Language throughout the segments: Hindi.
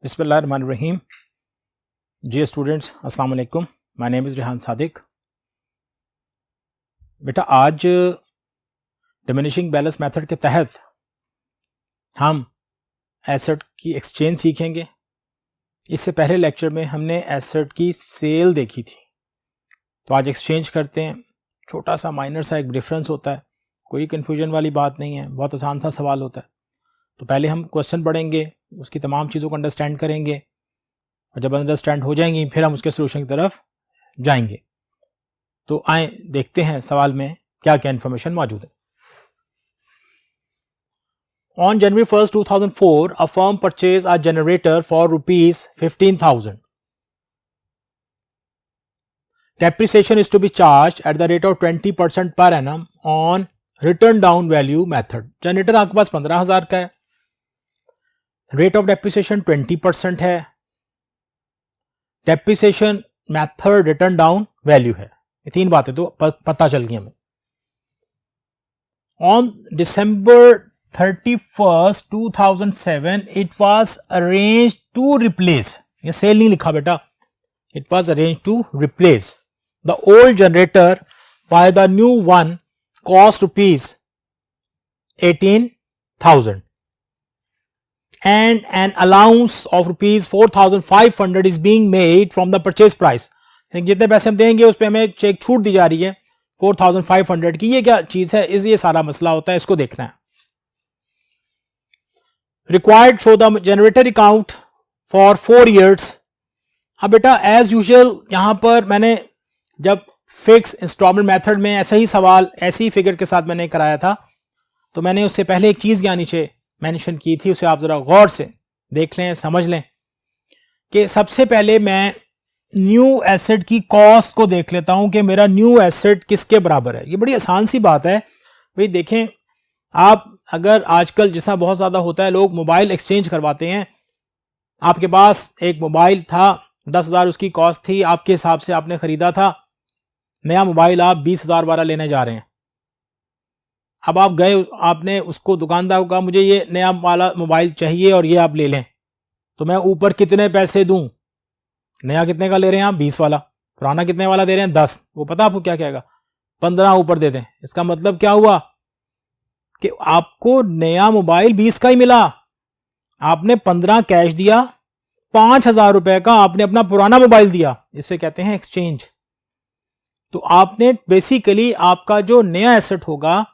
बिस्मिल्लाहिर्रहमानिर्रहीम। जी स्टूडेंट्स, अस्सलाम वालेकुम। My name is Rihan Sadiq. बेटा, आज डिमिनिशिंग बैलेंस मेथड के तहत हम एसेट की एक्सचेंज सीखेंगे। इससे पहले लेक्चर में हमने एसेट की सेल देखी थी, तो आज एक्सचेंज करते हैं। छोटा सा माइनर सा एक डिफरेंस होता है, कोई कन्फ्यूजन वाली बात नहीं है, बहुत आसान सा सवाल होता है। तो पहले हम क्वेश्चन पढ़ेंगे, उसकी तमाम चीज़ों को अंडरस्टैंड करेंगे, और जब अंडरस्टैंड हो जाएंगी फिर हम उसके सोल्यूशन की तरफ जाएंगे। तो आए देखते हैं सवाल में क्या क्या इन्फॉर्मेशन मौजूद है। On January 1st, 2004, a firm purchased a generator for rupees 15,000. Depreciation is to be charged at the rate of 20% per annum on return down value method. Generator आपके पास 15,000 का है, रेट ऑफ डेप्रिसिएशन 20% है, depreciation method return down value है। ये तीन बातें तो पता चल गई हमें। On December 31st, 2007, it was arranged to replace, ये सेल नहीं लिखा बेटा, it was arranged to replace the old generator by the new one cost rupees 18,000 and an allowance of rupees 4,500 is being made from the purchase price. जितने पैसे हम देंगे उस पर हमें चेक छूट दी जा रही है 4,500 की। ये क्या चीज है, ये सारा मसला होता है, इसको देखना है। Required show the generator account for 4 years. अब बेटा एज यूजुअल यहां पर मैंने जब फिक्स इंस्टॉलमेंट मेथड में ऐसा ही सवाल ऐसी ही फिगर के साथ मैंने कराया था, तो मैंने उससे पहले एक चीज यहाँ नीचे मेंशन की थी, उसे आप जरा गौर से देख लें, समझ लें कि सबसे पहले मैं न्यू एसेट की कॉस्ट को देख लेता हूं कि मेरा न्यू एसेट किसके बराबर है। ये बड़ी आसान सी बात है भाई। देखें, आप अगर आजकल जैसा बहुत ज्यादा होता है, लोग मोबाइल एक्सचेंज करवाते हैं। आपके पास एक मोबाइल था, 10,000 उसकी कॉस्ट थी, आपके हिसाब से आपने खरीदा था। नया मोबाइल आप 20,000 वाला लेने जा रहे हैं। अब आप गए, आपने उसको दुकानदार को कहा मुझे ये नया वाला मोबाइल चाहिए और ये आप ले लें, तो मैं ऊपर कितने पैसे दूं? नया कितने का ले रहे हैं आप? 20 वाला। पुराना कितने वाला दे रहे हैं? 10। वो पता आपको क्या कहेगा? 15 ऊपर दे दें। इसका मतलब क्या हुआ कि आपको नया मोबाइल 20 का ही मिला, आपने 15 कैश दिया, 5,000 रुपए का आपने अपना पुराना मोबाइल दिया। इसे कहते हैं एक्सचेंज। तो आपने बेसिकली आपका जो नया एसेट होगा,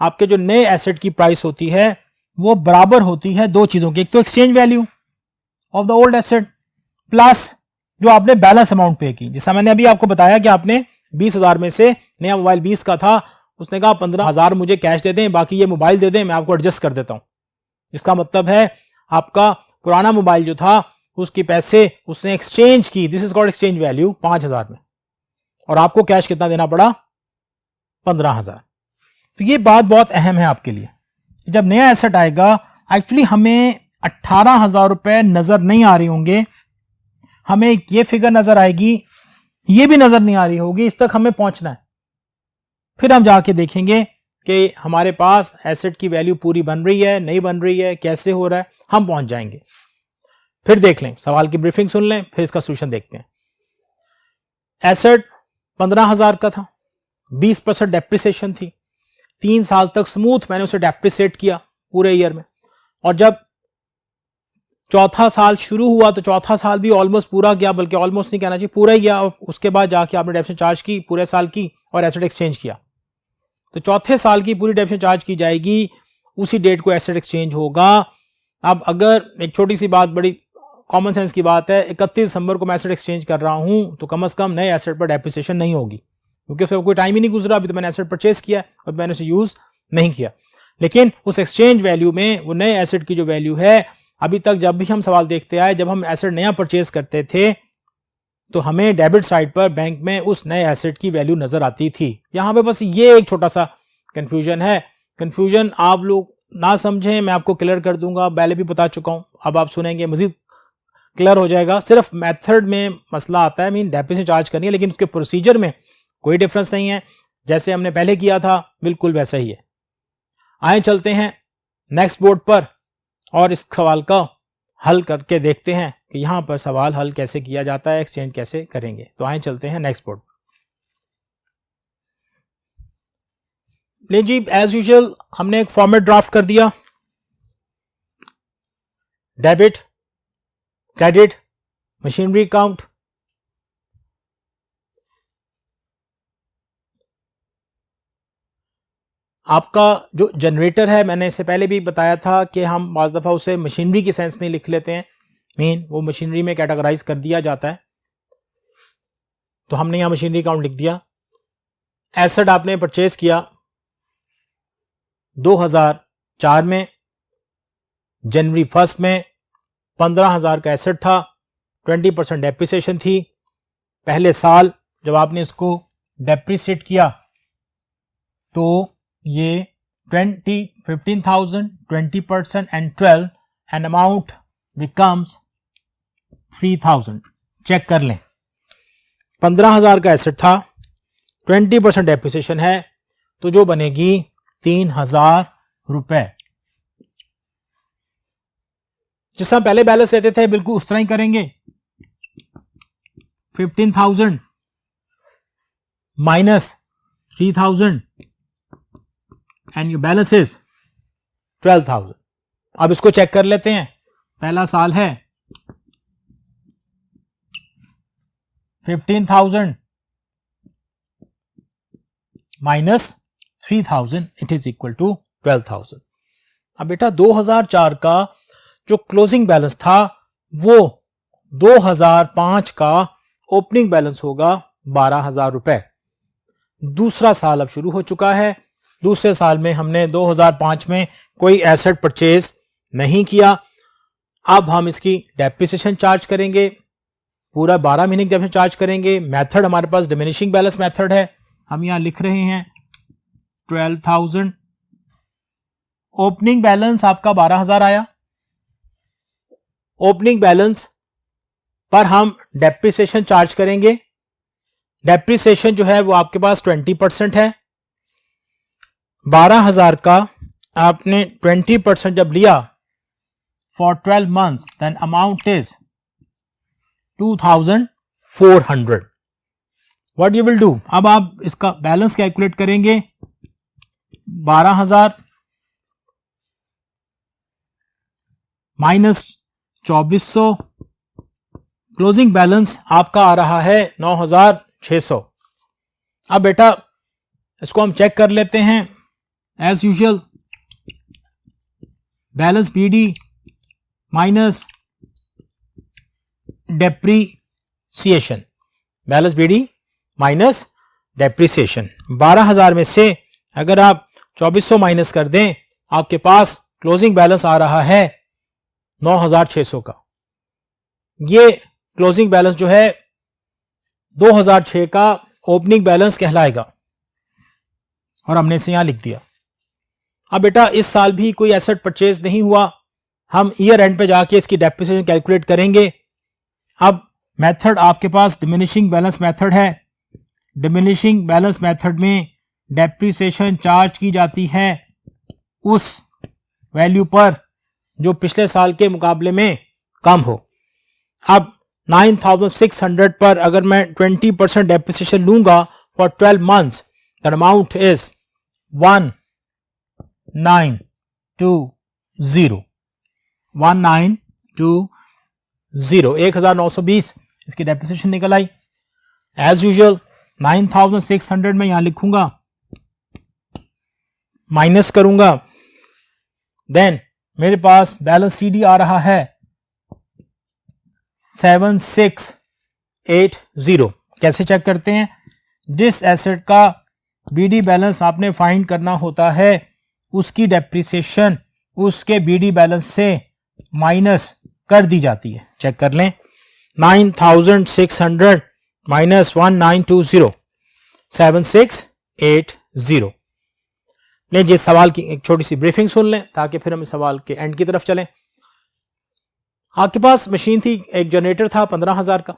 आपके जो नए एसेट की प्राइस होती है वो बराबर होती है दो चीजों की। एक तो exchange value of the old asset plus जो आपने बैलेंस अमाउंट पे की। जैसा मैंने अभी आपको बताया कि आपने 20,000 में से नया मोबाइल 20 का था, उसने कहा 15,000 मुझे कैश दे दें, बाकी ये मोबाइल दे दें, मैं आपको एडजस्ट कर देता हूं। इसका मतलब है आपका पुराना मोबाइल जो था उसके पैसे उसने एक्सचेंज की, this is called exchange value, 5,000 में, और आपको कैश कितना देना पड़ा? 15,000। तो ये बात बहुत अहम है आपके लिए। जब नया एसेट आएगा, एक्चुअली हमें 18,000 रुपए नजर नहीं आ रहे होंगे, हमें ये फिगर नजर आएगी, ये भी नजर नहीं आ रही होगी, इस तक हमें पहुंचना है। फिर हम जाके देखेंगे कि हमारे पास एसेट की वैल्यू पूरी बन रही है, नहीं बन रही है, कैसे हो रहा है, हम पहुंच जाएंगे। फिर देख लें, सवाल की ब्रीफिंग सुन लें, फिर इसका सोल्यूशन देखते हैं। एसेट 15,000 का था, 20% डेप्रिसिएशन थी, 3 साल तक स्मूथ मैंने उसे डेप्रिसिएट किया पूरे ईयर में, और जब चौथा साल शुरू हुआ तो चौथा साल भी ऑलमोस्ट पूरा गया, बल्कि ऑलमोस्ट नहीं कहना चाहिए, पूरा ही गया। और उसके बाद जाके आपने डेप्रिसिएशन चार्ज की पूरे साल की और एसेट एक्सचेंज किया, तो चौथे साल की पूरी डेप्रिसिएशन चार्ज की जाएगी, उसी डेट को एसेट एक्सचेंज होगा। अब अगर एक छोटी सी बात, बड़ी कॉमन सेंस की बात है, 31 दिसंबर को मैं एसेट एक्सचेंज कर रहा हूं, तो कम से कम नए एसेट पर डेप्रिसिएशन नहीं होगी, क्योंकि उसमें कोई टाइम ही नहीं गुजरा, अभी तो मैंने एसेट परचेस किया और मैंने उसे यूज नहीं किया। लेकिन उस एक्सचेंज वैल्यू में वो नए एसेट की जो वैल्यू है, अभी तक जब भी हम सवाल देखते आए, जब हम एसेट नया परचेस करते थे तो हमें डेबिट साइड पर बैंक में उस नए एसेट की वैल्यू नजर आती थी। यहां पे बस ये एक छोटा सा कंफ्यूजन है। कंफ्यूजन आप लोग ना समझें, मैं आपको क्लियर कर दूंगा, पहले भी बता चुका हूं, अब आप सुनेंगे मजीद क्लियर हो जाएगा। सिर्फ मेथड में मसला आता है, मीन डेप्रिसिएशन चार्ज करनी है, लेकिन उसके प्रोसीजर में कोई डिफरेंस नहीं है, जैसे हमने पहले किया था बिल्कुल वैसा ही है। आए चलते हैं नेक्स्ट बोर्ड पर और इस सवाल का हल करके देखते हैं कि यहाँ पर सवाल हल कैसे किया जाता है, एक्सचेंज कैसे करेंगे। तो आए चलते हैं नेक्स्ट बोर्ड। ले जी, एज यूजुअल हमने एक फॉर्मेट ड्राफ्ट कर दिया, डेबिट, क्रेडिट, मशीनरी अकाउंट, आपका जो जनरेटर है, मैंने इससे पहले भी बताया था कि हम बाज़ दफ़ा उसे मशीनरी की सेंस में लिख लेते हैं, मीन वो मशीनरी में कैटेगराइज कर दिया जाता है। तो हमने यहाँ मशीनरी अकाउंट लिख दिया। एसेट आपने परचेज किया 2004 में, जनवरी 1 में 15,000 का एसेट था, 20% डेप्रिसिएशन थी। पहले साल जब आपने इसको डेप्रिसिएट किया तो ये 15,000, 20% and 12 and amount becomes 3,000। Check कर लें, 15,000 का एसेट था, 20% डेप्रिसिएशन है, तो जो बनेगी 3,000 रुपए। जिस हम पहले बैलेंस लेते थे बिल्कुल उस तरह ही करेंगे। 15,000 minus 3,000 and your balance is 12,000। अब इसको चेक कर लेते हैं। पहला साल है 15,000 minus 3,000, it is equal to 12,000। अब बेटा 2004 का जो क्लोजिंग बैलेंस था वो 2005 का ओपनिंग बैलेंस होगा 12,000 रुपए। दूसरा साल अब शुरू हो चुका है। दूसरे साल में हमने 2005 में कोई एसेट परचेज नहीं किया। अब हम इसकी डेप्रिसिएशन चार्ज करेंगे, पूरा 12 महीने की डेप्रिसिएशन चार्ज करेंगे। मेथड हमारे पास डिमिनिशिंग बैलेंस मेथड है, हम यहां लिख रहे हैं 12,000। ओपनिंग बैलेंस आपका 12,000 आया। ओपनिंग बैलेंस पर हम डेप्रिसिएशन चार्ज करेंगे। डेप्रिसिएशन जो है वो आपके पास 20% है। 12,000 का आपने 20% जब लिया for 12 months, then amount is 2,400। What you will do, अब आप इसका बैलेंस कैलकुलेट करेंगे। 12,000 माइनस 2,400, क्लोजिंग बैलेंस आपका आ रहा है 9,600। अब बेटा इसको हम चेक कर लेते हैं। As usual balance BD minus depreciation, balance BD minus depreciation. 12,000 में से अगर आप 2,400 माइनस कर दें, आपके पास क्लोजिंग बैलेंस आ रहा है 9,600 का। ये क्लोजिंग बैलेंस जो है 2006 का ओपनिंग बैलेंस कहलाएगा और हमने इसे यहां लिख दिया। अब बेटा इस साल भी कोई एसेट परचेज नहीं हुआ, हम ईयर एंड पे जाके इसकी डेप्रिसिएशन कैलकुलेट करेंगे। अब मेथड आपके पास डिमिनिशिंग बैलेंस मेथड है। डिमिनिशिंग बैलेंस मेथड में डेप्रिसिएशन चार्ज की जाती है उस वैल्यू पर जो पिछले साल के मुकाबले में कम हो। अब 9,600 पर अगर मैं 20% डेप्रिसिएशन लूंगा for 12 months, the amount is 1920। 1920 इसकी डेप्रिसिएशन निकल आई। एज यूजुअल 9,600 में यहां लिखूंगा, माइनस करूंगा, देन मेरे पास बैलेंस सीडी आ रहा है 7,680। कैसे चेक करते हैं, जिस एसेट का बीडी बैलेंस आपने फाइंड करना होता है उसकी डेप्रिसिएशन उसके बीडी बैलेंस से माइनस कर दी जाती है। चेक कर लें, 9,600 माइनस 1920, 7,680। ले जिस सवाल की एक छोटी सी ब्रीफिंग सुन लें ताकि फिर हम इस सवाल के एंड की तरफ चलें। आपके पास मशीन थी, एक जनरेटर था 15,000 का,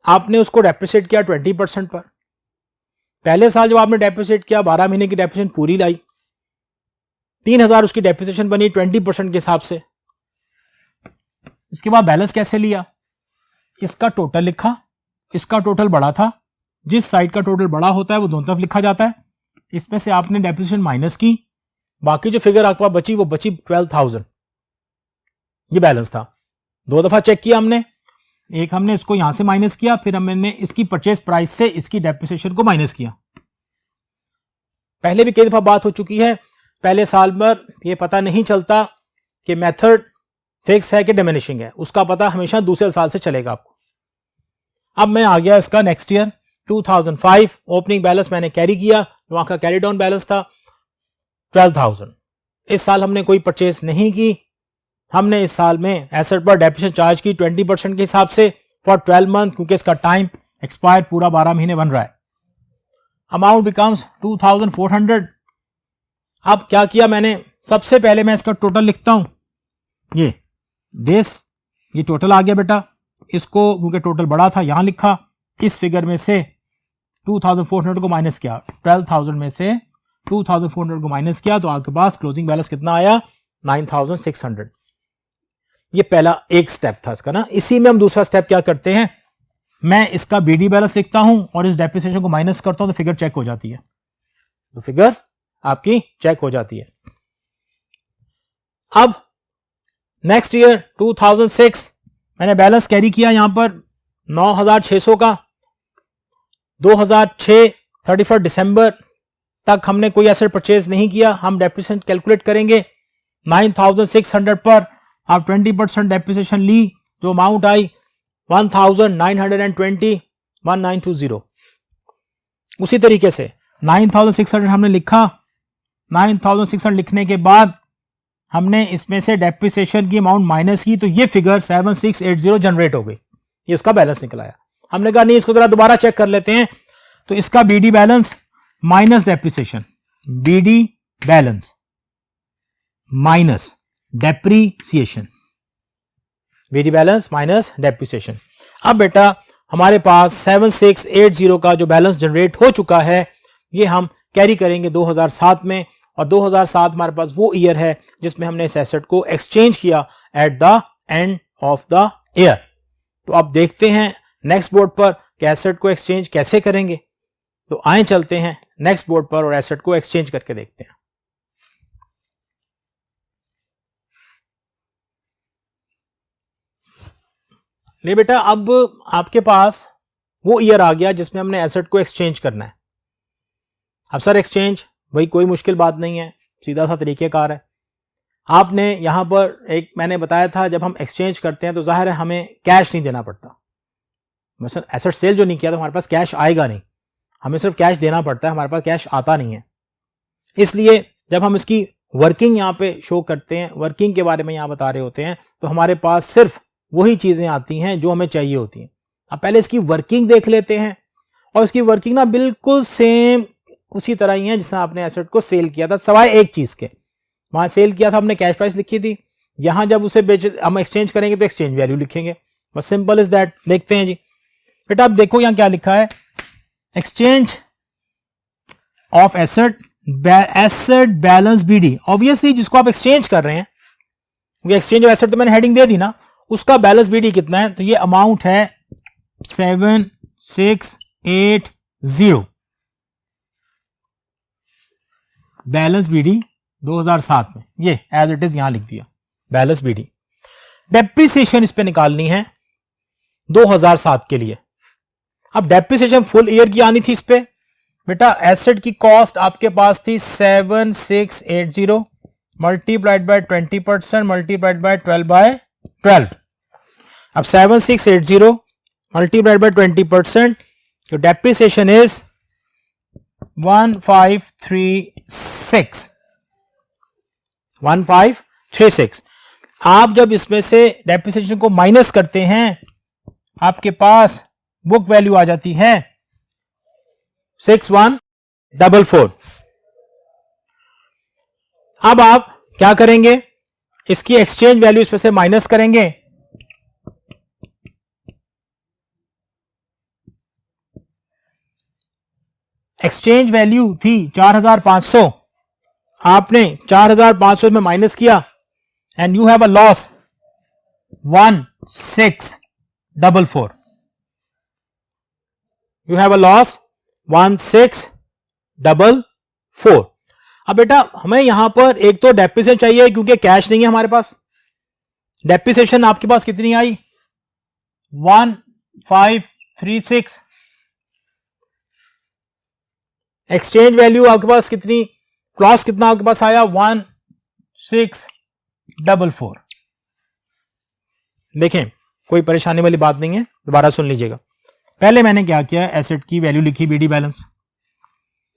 आपने उसको डेप्रिसिएट किया 20% पर। पहले साल जब आपने डेप्रिसिएट किया 12 महीने की डेप्रिसिएशन पूरी लाई, 3,000 उसकी डेप्रिसिएशन बनी 20% के हिसाब से। इसके बाद बैलेंस कैसे लिया, इसका टोटल लिखा, इसका टोटल बड़ा था, जिस साइड का टोटल बड़ा होता है वो दोनों तरफ लिखा जाता है, इसमें से आपने डेप्रिसिएशन माइनस की, बाकी जो फिगर आपके पास बची वो बची 12,000, ये बैलेंस था। दो दफा चेक किया हमने, एक हमने इसको यहां से माइनस किया, फिर हमने इसकी परचेज प्राइस से इसकी डेप्रिसिएशन को माइनस किया। पहले भी कई दफा बात हो चुकी है, पहले साल भर ये पता नहीं चलता कि मेथड फिक्स है कि डिमिनिशिंग है, उसका पता हमेशा दूसरे साल से चलेगा आपको। अब मैं आ गया इसका नेक्स्ट ईयर 2005, ओपनिंग बैलेंस मैंने कैरी किया, वहां का कैरी डाउन बैलेंस था 12,000। इस साल हमने कोई परचेज नहीं की, हमने इस साल में एसेट पर डेप्रिसिएशन चार्ज की 20% के हिसाब से फॉर 12 मंथ, क्योंकि इसका टाइम एक्सपायर पूरा 12 महीने बन रहा है। Amount becomes 2,400। अब क्या किया मैंने, सबसे पहले मैं इसका टोटल लिखता हूं, ये टोटल आ गया बेटा, इसको क्योंकि टोटल बड़ा था यहां लिखा, इस फिगर में से 2,400 को माइनस किया, 12,000 में से 2,400 को माइनस किया, तो आपके पास क्लोजिंग बैलेंस कितना आया, 9,600। ये पहला एक स्टेप था इसका ना। इसी में हम दूसरा स्टेप क्या करते हैं, मैं इसका बीडी बैलेंस लिखता हूं और इस डेप्रिसिएशन को माइनस करता हूं, तो फिगर चेक हो जाती है, तो फिगर आपकी चेक हो जाती है। अब नेक्स्ट ईयर 2006 मैंने बैलेंस कैरी किया यहां पर 9,600 का। 2006 31 दिसंबर तक हमने कोई एसेट परचेज नहीं किया, हम डेप्रिसिएशन कैलकुलेट करेंगे 9,600 पर आप 20% डेप्रिसिएशन ली, तो अमाउंट आई 1,920 उसी तरीके से 9,600 हमने लिखा, 9,600 लिखने के बाद हमने इसमें से डेप्रिसिएशन की अमाउंट माइनस की, तो ये फिगर 7,680 जनरेट हो गई, ये उसका बैलेंस निकल आया। हमने कहा नहीं, इसको जरा दोबारा चेक कर लेते हैं, तो इसका BD balance minus depreciation, BD balance minus depreciation, BD balance minus depreciation. अब बेटा हमारे पास 7,680 का जो बैलेंस जनरेट हो चुका है, ये हम कैरी करेंगे 2007 में, और 2007 हमारे पास वो ईयर है जिसमें हमने इस एसेट को एक्सचेंज किया at the end of the year. तो अब देखते हैं नेक्स्ट बोर्ड पर कि एसेट को एक्सचेंज कैसे करेंगे। तो आए चलते हैं नेक्स्ट बोर्ड पर और एसेट को एक्सचेंज करके देखते हैं। ले बेटा, अब आपके पास वो ईयर आ गया जिसमें हमने एसेट को एक्सचेंज करना है। अब सर एक्सचेंज भाई कोई मुश्किल बात नहीं है, सीधा सा तरीकेकार है। आपने यहां पर एक मैंने बताया था, जब हम एक्सचेंज करते हैं तो जाहिर है हमें कैश नहीं देना पड़ता। मतलब एसेट सेल जो नहीं किया तो हमारे पास कैश आएगा नहीं, हमें सिर्फ कैश देना पड़ता है, हमारे पास कैश आता नहीं है। इसलिए जब हम इसकी वर्किंग यहाँ पे शो करते हैं, वर्किंग के बारे में यहाँ बता रहे होते हैं, तो हमारे पास सिर्फ वही चीजें आती हैं जो हमें चाहिए होती हैं। अब पहले इसकी वर्किंग देख लेते हैं, और इसकी वर्किंग ना बिल्कुल सेम उसी तरह ही है जिससे आपने एसेट को सेल किया था, सवाए एक चीज के। वहां सेल किया था हमने कैश प्राइस लिखी थी, यहां जब उसे हम एक्सचेंज करेंगे तो एक्सचेंज वैल्यू लिखेंगे, बस सिंपल इज दैट। देखते हैं जी बेटा, आप देखो यहां क्या लिखा है, exchange of asset, asset balance BD. Obviously जिसको आप एक्सचेंज कर रहे हैं, एक्सचेंज ऑफ एसेट तो मैंने हेडिंग दे दी ना, उसका बैलेंस बीडी कितना है, तो ये अमाउंट है 7,680 बैलेंस बीडी 2007 में, ये एज इट इज यहां लिख दिया बैलेंस बीडी। डेप्रिसिएशन इस पे निकालनी है 2007 के लिए। अब डेप्रिसिएशन फुल ईयर की आनी थी इस पे बेटा। एसेट की कॉस्ट आपके पास थी 7,680 मल्टीप्लाइड बाय 20% मल्टीप्लाइड बाय 12/12। अब 7,680 मल्टीप्लाइड बाय 20%, तो डेप्रिसिएशन इज 1536। आप जब इसमें से डेप्रिसिएशन को माइनस करते हैं, आपके पास बुक वैल्यू आ जाती है 6,144। अब आप क्या करेंगे, इसकी एक्सचेंज वैल्यू इसमें से माइनस करेंगे, एक्सचेंज वैल्यू थी 4,500, आपने 4,500 में माइनस किया and you have a loss 1644. You have a loss 1644. अब बेटा हमें यहां पर एक तो डेप्रिसिएशन चाहिए क्योंकि कैश नहीं है हमारे पास. डेप्रिसिएशन आपके पास कितनी आई? 1536. एक्सचेंज वैल्यू आपके पास कितनी, क्लॉस कितना आपके पास आया? 1644. देखें कोई परेशानी वाली बात नहीं है, दोबारा सुन लीजिएगा. पहले मैंने क्या किया, एसेट की वैल्यू लिखी बीडी बैलेंस,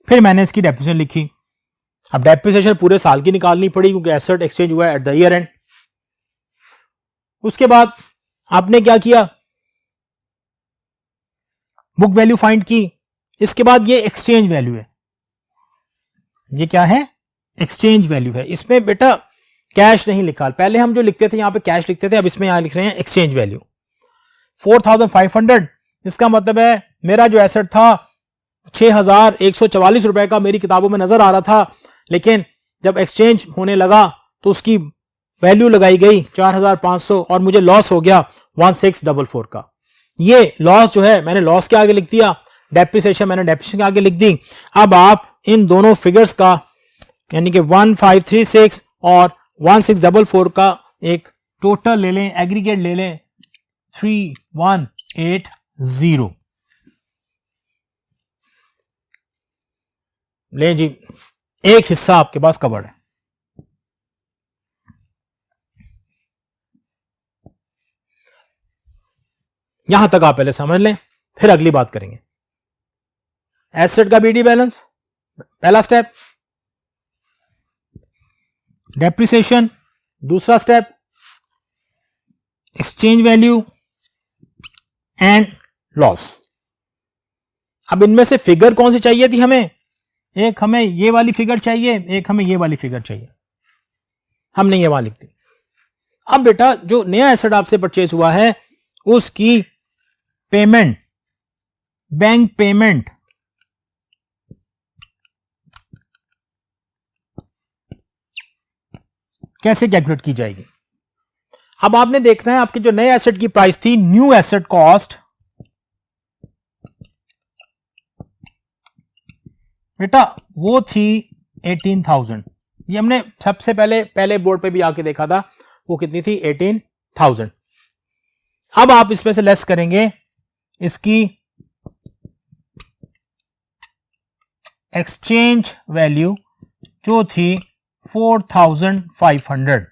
फिर मैंने इसकी डेप्रिसिएशन लिखी. अब डेप्रिसिएशन पूरे साल की निकालनी पड़ी क्योंकि एसेट एक्सचेंज हुआ है एट द ईयर एंड. उसके बाद आपने क्या किया, बुक वैल्यू फाइंड की. इसके बाद ये एक्सचेंज वैल्यू है, ये क्या है? एक्सचेंज वैल्यू है. इसमें बेटा कैश नहीं लिखा, पहले हम जो लिखते थे यहां पे कैश लिखते थे, अब इसमें यहां लिख रहे हैं एक्सचेंज वैल्यू 4500. इसका मतलब है मेरा जो एसेट था 6144 रुपए का मेरी किताबों में नजर आ रहा था, लेकिन जब एक्सचेंज होने लगा तो उसकी वैल्यू लगाई गई 4500 और मुझे लॉस हो गया 1644 का. ये लॉस जो है मैंने लॉस के आगे लिख दिया, डेप्रिसिएशन मैंने डेप्रिसिएशन के आगे लिख दी. अब आप इन दोनों फिगर्स का यानी कि 1536 और 1644 का एक टोटल ले लें, एग्रीगेट ले लें 3180. ले जी, एक हिस्सा आपके पास कवर्ड है. यहां तक आप पहले समझ लें, फिर अगली बात करेंगे. एसेट का बीडी बैलेंस पहला स्टेप, डेप्रिसिएशन दूसरा step, exchange value and loss. अब इनमें से फिगर कौन सी चाहिए थी हमें? एक हमें ये वाली फिगर चाहिए, एक हमें ये वाली फिगर चाहिए. हमने ये वाली लिख दी. अब बेटा जो नया एसेट आपसे परचेज हुआ है उसकी पेमेंट, बैंक पेमेंट कैसे कैलकुलेट की जाएगी? अब आपने देखना है आपके जो नए एसेट की प्राइस थी, न्यू एसेट कॉस्ट बेटा वो थी 18,000. ये हमने सबसे पहले बोर्ड पे भी आके देखा था, वो कितनी थी? 18,000. अब आप इसमें से लेस करेंगे इसकी एक्सचेंज वैल्यू जो थी 4500.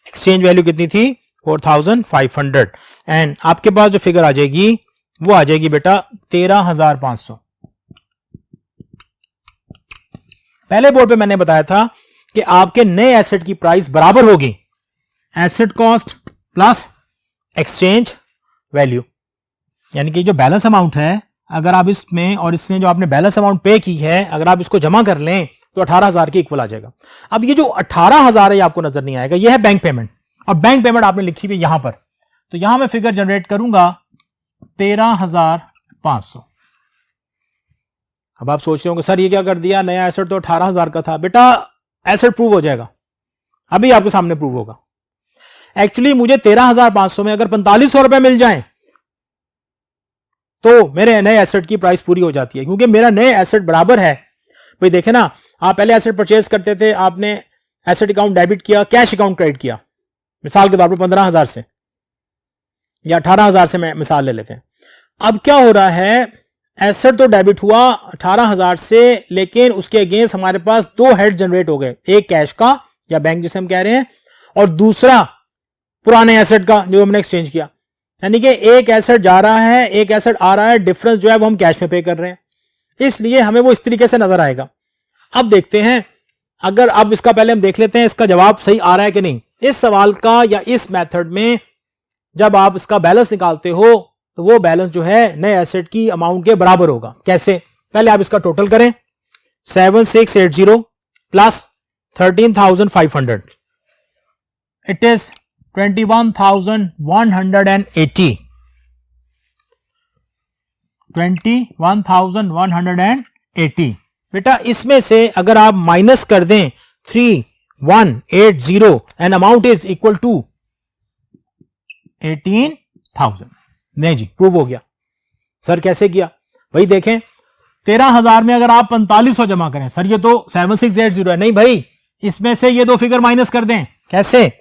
एक्सचेंज वैल्यू कितनी थी? 4500. एंड आपके पास जो फिगर आ जाएगी वो आ जाएगी बेटा 13,500. पहले बोर्ड पे मैंने बताया था कि आपके नए एसेट की प्राइस बराबर होगी asset cost plus exchange value. यानी कि जो बैलेंस अमाउंट है, अगर आप इसमें और इसमें जो आपने बैलेंस अमाउंट पे की है, अगर आप इसको जमा कर लें तो 18,000 के इक्वल आ जाएगा. अब ये जो 18,000 है ये आपको नजर नहीं आएगा, ये है बैंक पेमेंट. और बैंक पेमेंट आपने लिखी हुई यहां पर, तो यहां मैं फिगर जनरेट करूंगा 13,500. अब आप सोच रहे होंगे सर ये क्या कर दिया, नया एसेट तो 18,000 का था. बेटा एसेट प्रूव हो जाएगा, अभी आपके सामने प्रूव होगा. एक्चुअली मुझे 13,500 में अगर 4500 रुपए मिल जाए तो मेरे नए एसेट की प्राइस पूरी हो जाती है, क्योंकि मेरा नए एसेट बराबर है. भाई देखे ना, आप पहले एसेट परचेज करते थे, आपने एसेट अकाउंट डेबिट किया, कैश अकाउंट क्रेडिट किया, मिसाल के तौर पर 15,000 से या 18,000 से मैं मिसाल ले लेते हैं. अब क्या हो रहा है, एसेट तो डेबिट हुआ 18,000 से, लेकिन उसके अगेंस्ट हमारे पास दो हेड जनरेट हो गए, एक कैश का या बैंक जिसे हम कह रहे हैं, और दूसरा पुराने एसेट का जो हमने एक्सचेंज किया. यानी कि एक एसेट जा रहा है, एक एसेट आ रहा है, डिफरेंस जो है वो हम कैश में पे कर रहे हैं, इसलिए हमें वो इस तरीके से नजर आएगा. अब देखते हैं, अगर अब इसका पहले हम देख लेते हैं इसका जवाब सही आ रहा है कि नहीं. इस सवाल का या इस मेथड में जब आप इसका बैलेंस निकालते हो तो वो बैलेंस जो है नए एसेट की अमाउंट के बराबर होगा. कैसे? पहले आप इसका टोटल करें, 7680 प्लस 13,500, इट इज 21,180. 21,180. बेटा इसमें से अगर आप माइनस कर दें 3180 and amount is equal to 18,000। नहीं जी, प्रूव हो गया। सर कैसे किया? भाई देखें, 13,000 में अगर आप 4500 जमा करें, सर ये तो 7680 है। नहीं भाई, इसमें से ये दो फिगर माइनस कर दें। कैसे?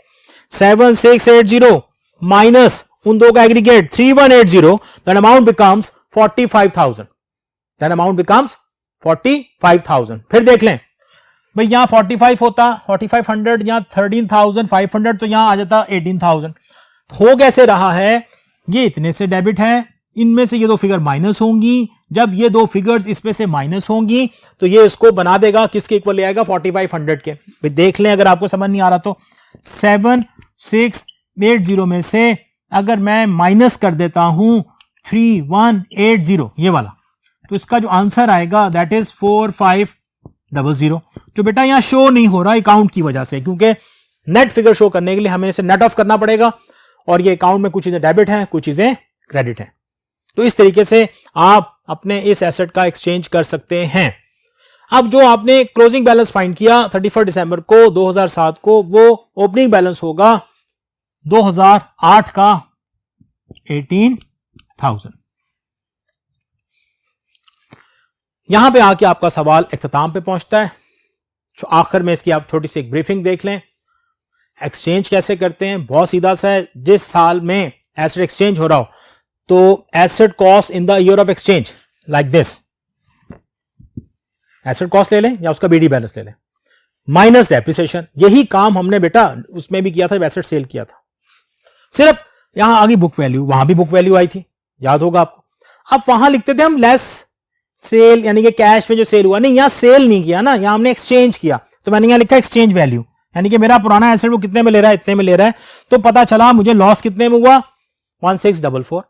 7680 माइनस उन दो का aggregate 3180, that amount becomes 45,000। That amount becomes 45,000। फिर देख लें भाई, यहां 45 होता 4500, यहां 13,500, तो यहां आ जाता 18,000। हो कैसे रहा है? ये इतने से डेबिट है, इनमें से ये दो फिगर माइनस होंगी। जब ये दो फिगर्स इसमें से माइनस होंगी तो ये इसको बना देगा, किसके इक्वल ले आएगा? 4500 के। भाई देख लें, अगर आपको समझ नहीं आ रहा तो 7680 में से अगर मैं माइनस कर देता हूं 3180, ये वाला, तो इसका जो आंसर आएगा दैट इज 4500, जो बेटा यहां शो नहीं हो रहा अकाउंट की वजह से, क्योंकि नेट फिगर शो करने के लिए हमें इसे नेट ऑफ करना पड़ेगा, और ये अकाउंट में कुछ चीजें डेबिट हैं, कुछ चीजें क्रेडिट हैं। तो इस तरीके से आप अपने इस एसेट का एक्सचेंज कर सकते हैं। अब जो आपने क्लोजिंग बैलेंस फाइंड किया 31 दिसंबर को 2007 को, वो ओपनिंग बैलेंस होगा 2008 का 18,000। यहां पे आके आपका सवाल इख्तिताम पे पहुंचता है। आखिर में इसकी आप छोटी सी एक ब्रीफिंग देख लें। एक्सचेंज कैसे करते हैं? बहुत सीधा सा है। जिस साल में एसेट एक्सचेंज हो रहा हो, तो asset cost in the year of exchange like this, asset cost ले लें या उसका बीडी बैलेंस ले लें, माइनस डेप्रिसिएशन। यही काम हमने बेटा उसमें भी किया था, एसेट सेल किया था। सिर्फ यहां आ गई बुक वैल्यू, वहां भी बुक वैल्यू आई थी, याद होगा आपको। अब वहां लिखते थे हम लेस सेल, यानी कि कैश में जो सेल हुआ, नहीं यहां सेल नहीं किया ना, यहां हमने एक्सचेंज किया, तो मैंने यहां लिखा एक्सचेंज वैल्यू, यानी कि मेरा पुराना एसेट वो कितने में ले रहा है, इतने में ले रहा है। तो पता चला मुझे लॉस कितने में हुआ? 1644।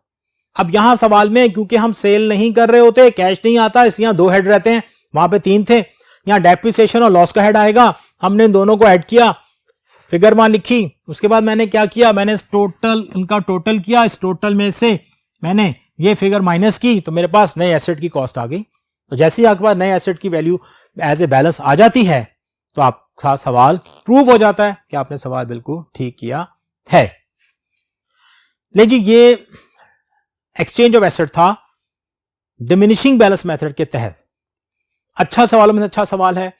अब यहां सवाल में क्योंकि हम सेल नहीं कर रहे होते, कैश नहीं आता, इसलिए यहां दो हेड रहते हैं, वहां पे तीन थे। यहां डेप्रिसिएशन और लॉस का हेड आएगा, हमने इन दोनों को ऐड किया, फिगर वहां लिखी। उसके बाद मैंने क्या किया? मैंने टोटल, इनका टोटल किया, इस टोटल में से मैंने ये फिगर माइनस की, तो मेरे पास नए एसेट की कॉस्ट आ गई। तो जैसे ही आपके पास नए एसेट की वैल्यू एज ए बैलेंस आ जाती है, तो आपका सवाल प्रूव हो जाता है कि आपने सवाल बिल्कुल ठीक किया है। लेकिन ये एक्सचेंज ऑफ एसेट था डिमिनिशिंग बैलेंस मेथड के तहत। अच्छा सवालों में अच्छा सवाल है।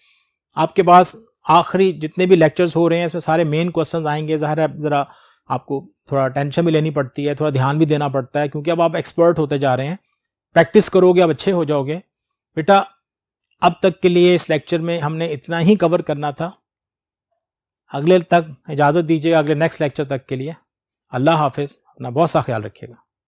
आपके पास आखिरी जितने भी लेक्चर्स हो रहे हैं इसमें सारे मेन क्वेश्चंस आएंगे। ज़ाहिर है जरा आपको थोड़ा टेंशन भी लेनी पड़ती है, थोड़ा ध्यान भी देना पड़ता है, क्योंकि अब आप एक्सपर्ट होते जा रहे हैं। प्रैक्टिस करोगे अब अच्छे हो जाओगे बेटा। अब तक के लिए इस लेक्चर में हमने इतना ही कवर करना था। अगले तक इजाज़त दीजिएगा, अगले नेक्स्ट लेक्चर तक के लिए। अल्लाह हाफिज़, अपना बहुत सा ख्याल रखिएगा।